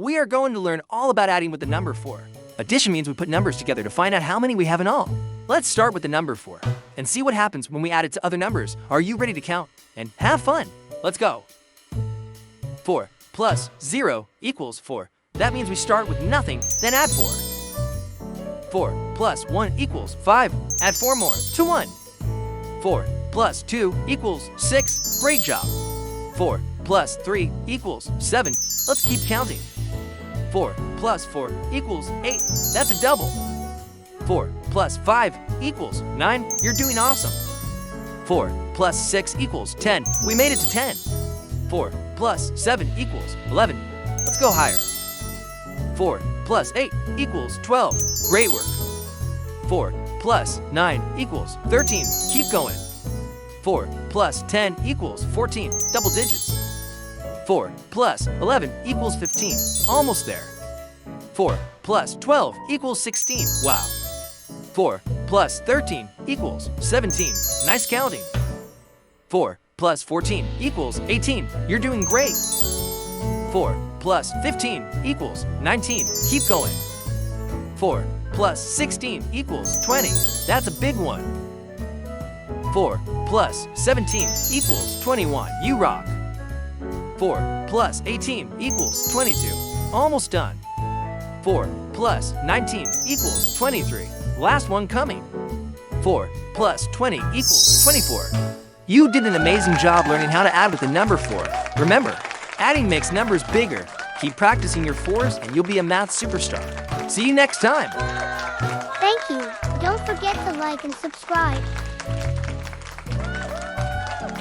we are going to learn all about adding with the number 4. Addition means we put numbers together to find out how many we have in all. Let's start with the number 4 and see what happens when we add it to other numbers. Are you ready to count and have fun? Let's go. 4 plus 0 equals 4. That means we start with nothing, then add 4. 4 plus 1 equals 5. Add 4 more to 1. 4 plus 2 equals 6. Great job. 4 plus 3 equals 7. Let's keep counting. 4 plus 4 equals 8. That's a double. 4 plus 5 equals 9. You're doing awesome. 4 plus 6 equals 10. We made it to 10. 4 plus 7 equals 11. Let's go higher. 4 plus 8 equals 12. Great work. 4 plus 9 equals 13. Keep going. 4 plus 10 equals 14. Double digits. 4 plus 11 equals 15. Almost there. 4 plus 12 equals 16. Wow. 4 plus 13 equals 17. Nice counting. 4 plus 14 equals 18. You're doing great. 4 plus 15 equals 19. Keep going. 4 plus 16 equals 20. That's a big one. 4 plus 17 equals 21. You rock. 4 plus 18 equals 22. Almost done. 4 plus 19 equals 23. Last one coming. 4 plus 20 equals 24. You did an amazing job learning how to add with the number 4. Remember, adding makes numbers bigger. Keep practicing your 4s and you'll be a math superstar. See you next time. Thank you. Don't forget to like and subscribe.